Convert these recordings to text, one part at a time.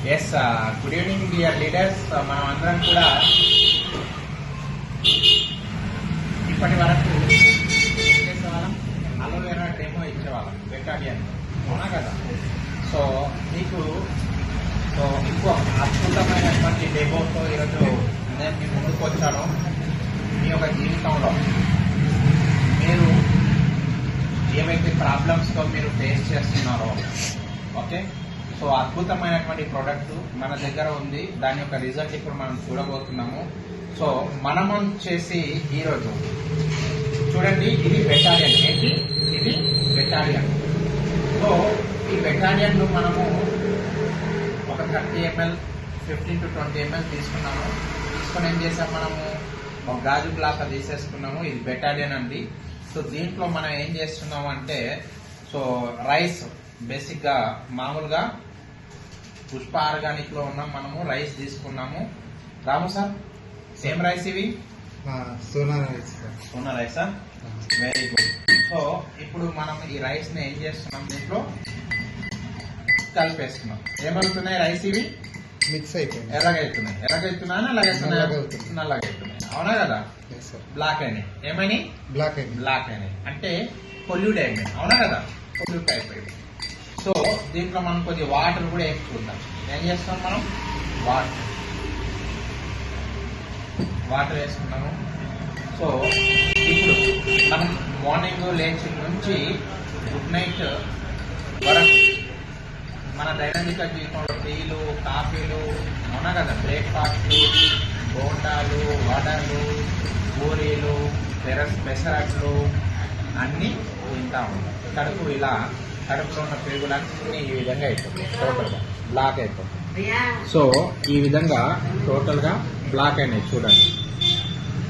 Yes good evening dear leaders. మనం అందరం కూడా ఇప్పటి వరకు ఏం చేసేవాళ్ళం, అలోవెరా డెమో ఇచ్చేవాళ్ళం బెటాలియన్, అవునా కదా. సో మీకు ఇంకో అద్భుతమైనటువంటి డెమోతో ఈరోజు నేను మీ ముందుకు వచ్చాను. మీ యొక్క జీవితంలో మీరు ఏవైతే ప్రాబ్లమ్స్తో మీరు ఫేస్ చేస్తున్నారో, ఓకే, సో అద్భుతమైనటువంటి ప్రోడక్ట్ మన దగ్గర ఉంది. దాని యొక్క రిజల్ట్ ఇప్పుడు మనం చూడబోతున్నాము. సో మనం చేసి ఈరోజు చూడండి, ఇది బెటాలియన్. ఏంటి ఇది? బెటాలియన్. సో ఈ బెటాలియన్లు మనము ఒక 30 ml 15 to 20 ml తీసుకున్నాము. తీసుకొని ఏం చేసాం, మనము ఒక గాజు గ్లాస్ అది తీసేసుకున్నాము. ఇది బెటాలియన్ అండి. సో దీంట్లో మనం ఏం చేస్తున్నాము అంటే, సో రైస్ బేసిక్గా మామూలుగా పుష్ప ఆర్గానిక్ లో ఉన్నాం, మనము రైస్ తీసుకున్నాము. రాము సార్, సేమ్ రైస్ ఇవి? సోనా రైస్. సోనా రైసా? Very good. సో ఇప్పుడు మనం ఈ రైస్ ని ఏం చేస్తున్నాం, దీంట్లో కలిపేస్తున్నాం. ఏమవుతున్నాయి రైస్ ఇవి? మిక్స్ అయిపోయింది. ఎర్రగైతున్నాయి. ఎర్రగైతున్నాయా నల్లగైతున్నాయి, అవునా కదా. బ్లాక్ అయినాయి. ఏమని? బ్లాక్ అయినాయి అంటే పొల్యూట్ అయిపోయింది, అవునా కదా. పొల్యూట్ అయిపోయింది. సో దీంట్లో మనం కొద్దిగా వాటర్ కూడా వేసుకుందాం. ఏం చేస్తాం మనం? వాటర్ వేసుకున్నాము. సో ఇప్పుడు మనం మార్నింగ్ లేచి నుంచి గుడ్ నైట్ వరకు మన దైనందిక జీవితంలో టీలు, కాఫీలు, అవునా కదా, బ్రేక్ఫాస్ట్లు, బోండాలు, వడలు, పూరీలు, పెసరట్లు అన్నీ తింటా ఉంటాం. కడుపులో ఉన్న పెరుగులన్నీ ఈ విధంగా అయిపోతుంది, టోటల్గా బ్లాక్ అయిపోతుంది. సో ఈ విధంగా టోటల్గా బ్లాక్ అయినాయి, చూడండి.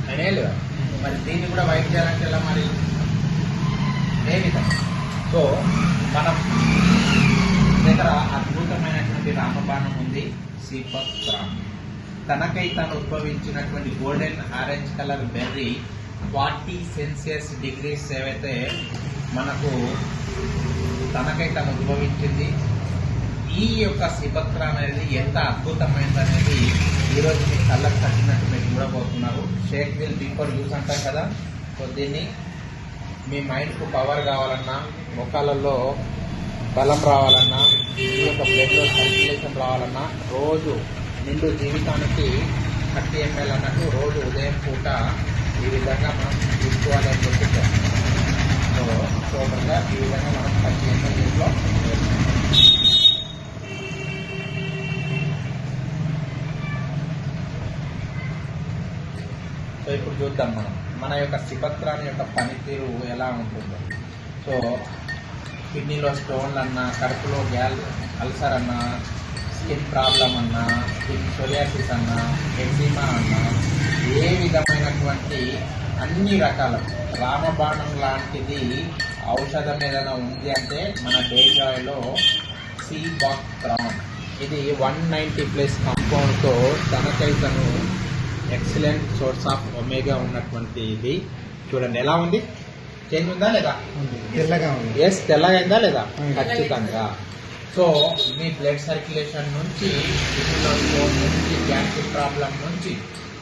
అయినాయి లేదా? మరి దీన్ని కూడా వైట్ చేయాలంటే ఎలా మరి? ఏ విధంగా? సో మనం దగ్గర అద్భుతమైనటువంటి రామబాణం ఉంది, సీపత్రాం. తనకై తను ఉద్భవించినటువంటి golden orange colour berry 40 celsius degrees ఏవైతే మనకు తనకై తను ఉద్భవించింది. ఈ యొక్క సిపత్ర అనేది ఎంత అద్భుతమైనది అనేది ఈరోజు మీ కళ్ళకు తగ్గినట్టు మీరు చూడబోతున్నారు. షేక్ విల్ బిఫోర్ యూస్ అంటారు కదా. సో దీన్ని మీ మైండ్కు పవర్ కావాలన్నా, ముఖాలలో బలం రావాలన్నా, మీ యొక్క బ్లడ్లో సర్క్యులేషన్ రావాలన్నా, రోజు నిండు జీవితానికి 30 ml అన్నట్టు రోజు ఉదయం పూట ఈ విధంగా మనం తీసుకోవాలని చెప్పి సో టోటల్గా ఈ విధంగా మనం 30 ml దీంట్లో సో ఇప్పుడు చూద్దాం మన యొక్క సిపత్రాన్ని యొక్క పనితీరు ఎలా ఉంటుందో. సో కిడ్నీలో స్టోన్లు అన్నా, కడుపులో అల్సర్ అన్నా, స్కిన్ ప్రాబ్లం అన్నా, స్కిన్ సోరియాసిస్ అన్నా, ఎగ్జిమా అన్నా, ఏ విధమైనటువంటి అన్ని రకాల రామబాణం లాంటిది ఔషధం ఏదైనా ఉంది అంటే మన డేజాయ్లో సీబాక్ట్రాన్. ఇది 190+ కాంపౌండ్తో తనకై తను ఎక్సలెంట్ సోర్స్ ఆఫ్ ఒమేగా ఉన్నటువంటి ఇది. చూడండి ఎలా ఉంది, చేంజ్ ఉందా లేదా? తెల్లగా ఉంది. ఎస్, తెల్లగా అయిందా లేదా? ఖచ్చితంగా. సో మీ బ్లడ్ సర్క్యులేషన్ నుంచి, కిడ్నీలో స్టోన్ నుంచి, గ్యాస్ట్రిక్ ప్రాబ్లం నుంచి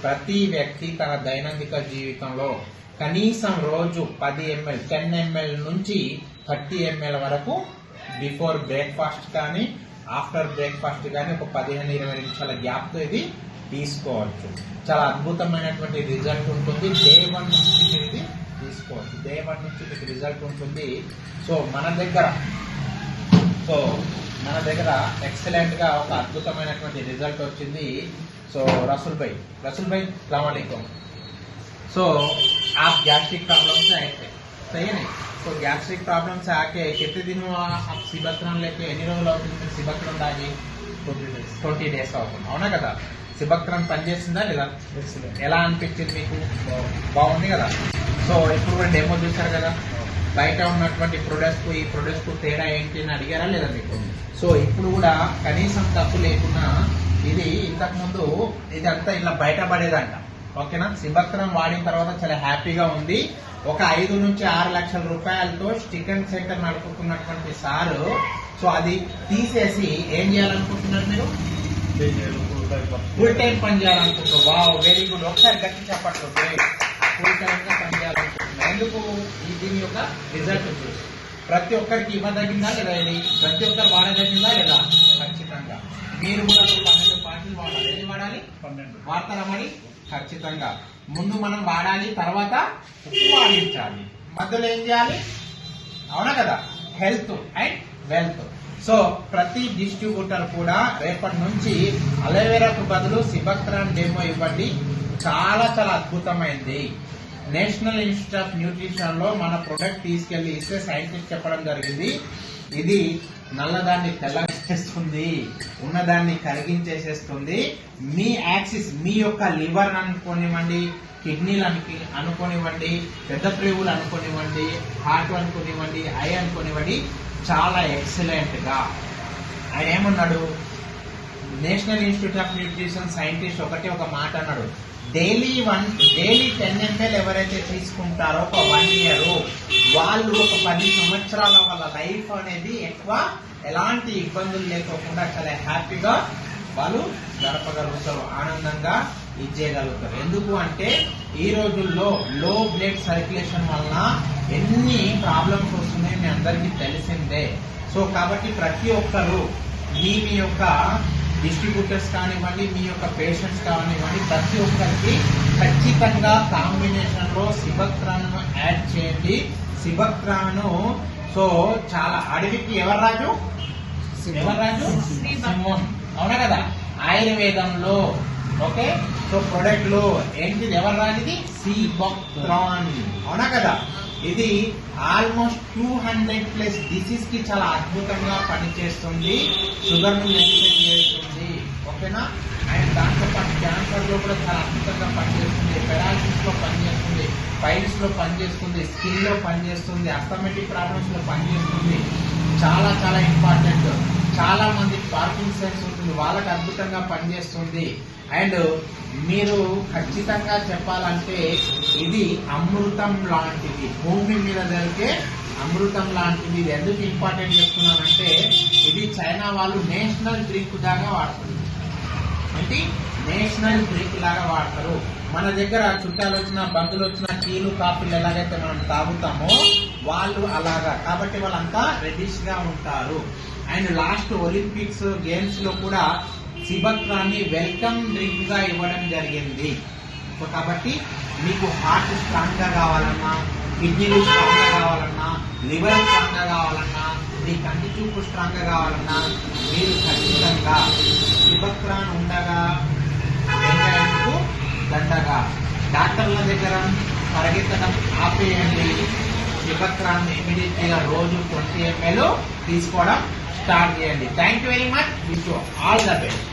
ప్రతి వ్యక్తి తన దైనందిక జీవితంలో కనీసం రోజు 10 ml 10 ml నుంచి 30 ml వరకు బిఫోర్ బ్రేక్ఫాస్ట్ కానీ ఆఫ్టర్ బ్రేక్ఫాస్ట్ కానీ ఒక 15-20 నిమిషాల గ్యాప్తో ఇది తీసుకోవచ్చు. చాలా అద్భుతమైనటువంటి రిజల్ట్ ఉంటుంది. డే 1 నుంచి మీరు ఇది తీసుకోవచ్చు. డే 1 నుంచి మీకు రిజల్ట్ ఉంటుంది. సో మన దగ్గర ఎక్సలెంట్ గా ఒక అద్భుతమైనటువంటి రిజల్ట్ వచ్చింది. సో रसूल भाई अस्सलाम वालेकुम. सो आप गैस्ट्रिक प्रॉब्लम से आए थे, सही है नहीं? तो गैस्ट्रिक प्रॉब्लम से आके कितने दिन हुआ आप సిబత్రం लेके ఎన్ని రోజులు అవుతుంది సిబత్రం తాగి? 20 days అవుతుంది, అవునా కదా. సిబత్రం పనిచేస్తుందా లేదా? ఎలా అనిపించింది మీకు? బాగుంది కదా. సో ఇప్పుడు కూడా డెమో చూసారు కదా. బయట ఉన్నటువంటి ప్రొడక్ట్స్ ఈ ప్రొడక్ట్స్ తేడా ఏంటి అని అడిగారా లేదా మీకు? సో ఇప్పుడు కూడా కనీసం తప్పు లేకుండా ఇది ఇంతకుముందు ఇదంతా ఇలా బయటపడేదంట, ఓకేనా. సిబత్రం వాడిన తర్వాత చాలా హ్యాపీగా ఉంది. ఒక 5 నుంచి 6 లక్షల రూపాయలతో చికెన్ సెంటర్ నడుపుతున్నటువంటి సారు సో అది తీసేసి ఏం చేయాలనుకుంటున్నారు మీరు? ఫుల్ టైం పని చేయాలనుకుంటున్నావు. Wow, very good. ఒకసారి గట్టి చెప్పట్లు. ఫుల్ టైం గా పని చేయాలనుకుంటున్నావు. ఎందుకు? దీని యొక్క రిజల్ట్ చూసి ప్రతి ఒక్కరికి ఇవ్వదగిందా లేదా? ఇది ప్రతి ఒక్కరు వాడదగిందా లేదా? ఖచ్చితంగా. మీరు కూడా 12 పాయింట్లు వాడాలి. ఎన్ని వాడాలి? 12 వాడతారా మరి? ఖచ్చితంగా. ముందు మనం వాడాలి, తర్వాత ఉప్పు వాడించాలి, మధ్యలో ఏం చేయాలి? అవునా కదా? Health and wealth. సో ప్రతి డిస్ట్రిబ్యూటర్ కూడా రేపటి నుంచి అలోవెరాకు బదులు సిబక్ట్రాన్ డెమో ఇవ్వండి. చాలా చాలా అద్భుతమైంది. నేషనల్ ఇన్స్టిట్యూట్ ఆఫ్ న్యూట్రిషన్ లో మన ప్రొడక్ట్ తీసుకెళ్లి ఇస్తే సైంటిస్ట్ చెప్పడం జరిగింది, ఇది నల్లదాన్ని తెల్లగా చేస్తుంది, ఉన్నదాన్ని కరిగించేసేస్తుంది. మీ యాక్సిస్, మీ యొక్క లివర్ అనుకోనివ్వండి, కిడ్నీలు అనుకోనివ్వండి, పెద్ద ప్రేవులు అనుకోనివ్వండి, హార్ట్ అనుకోనివ్వండి, ఐ అనుకోనివ్వండి, చాలా ఎక్సలెంట్ గా. ఆయన ఏమన్నాడు? National institute of nutrition scientist ఒక మాట అన్నాడు, డైలీ 10 ml ఎవరైతే తీసుకుంటారో ఒక 1 year, వాళ్ళు ఒక 10 సంవత్సరాల వాళ్ళ లైఫ్ అనేది ఎక్కువ ఎలాంటి ఇబ్బందులు లేకోకుండా చాలా హ్యాపీగా వాళ్ళు గడపగలుగుతారు, ఆనందంగా ఇచ్చేయగలుగుతారు. ఎందుకు అంటే ఈ రోజుల్లో లో బ్లడ్ సర్క్యులేషన్ వలన ఎన్ని ప్రాబ్లమ్స్ వస్తున్నాయో మీ అందరికీ తెలిసిందే. సో కాబట్టి ప్రతి ఒక్కరు మీ యొక్క డిస్ట్రిబ్యూటర్స్ కానివ్వండి, మీ యొక్క పేషెంట్స్ కానివ్వండి, ప్రతి ఒక్కరికి ఖచ్చితంగా కాంబినేషన్ లో సిబక్ట్రాన్ యాడ్ చేయండి. సిబక్ట్రాన్ సో చాలా అడవికి ఎవరు రాజు? సింహం. అవునా కదా? ఆయుర్వేదంలో ఓకే. సో ప్రొడక్ట్ లో ఏంటిది? ఎవరు రానిది? సిబక్ట్రాన్. అవునా కదా? ఇది ఆల్మోస్ట్ 200+ డిసీజ్ కి చాలా అద్భుతంగా పనిచేస్తుంది, షుగర్ ను మెయింటైన్ చేస్తుంది. ఓకేనా? అండ్ దాంతో పాటు క్యాన్సర్ లో కూడా చాలా అద్భుతంగా పనిచేస్తుంది, పెరాలసిస్ లో పనిచేస్తుంది, పైల్స్ లో పనిచేస్తుంది, స్కిన్ లో పనిచేస్తుంది, అస్థమెటిక్ ప్రాబ్లమ్స్ లో పనిచేస్తుంది. చాలా చాలా ఇంపార్టెంట్. చాలా మంది పార్కిన్సన్స్ ఉంటుంది, వాళ్ళకి అద్భుతంగా పనిచేస్తుంది. అండ్ మీరు ఖచ్చితంగా చెప్పాలంటే ఇది అమృతం లాంటిది, భూమి మీద దొరికే అమృతం లాంటిది. ఇది ఎందుకు ఇంపార్టెంట్ చెప్తున్నానంటే ఇది చైనా వాళ్ళు నేషనల్ డ్రింక్ దాకా వాడతారు. అంటే నేషనల్ డ్రింక్ లాగా వాడతారు. మన దగ్గర చుట్టాలు వచ్చినా, బంధువులు వచ్చినా టీలు కాఫీలు ఎలాగైతే మనం తాగుతామో వాళ్ళు అలాగా. కాబట్టి వాళ్ళంతా రెడిష్ గా ఉంటారు. అండ్ లాస్ట్ ఒలింపిక్స్ గేమ్స్ లో కూడా సిబక్ట్రాన్ని వెల్కమ్ డ్రింక్ గా ఇవ్వడం జరిగింది. సో కాబట్టి మీకు హార్ట్ స్ట్రాంగ్ గా కావాలన్నా, కిడ్నీలు స్ట్రాంగ్ గా కావాలన్నా, లివర్ స్ట్రాంగ్ గా కావాలన్నా, మీ కంటి చూపు స్ట్రాంగ్ గా కావాలన్నా మీరు ఖచ్చితంగా సిబక్ట్రాన్ ఉండగా వెంకయ్యకు దండగా. డాక్టర్ల దగ్గర పరిగెత్తడం ఆపేయండి. సిబక్ట్రాన్ ఇమీడియట్ గా రోజు 20 ml తీసుకోవడం స్టార్ట్ చేయండి. Thank you very much. Wish you all the best.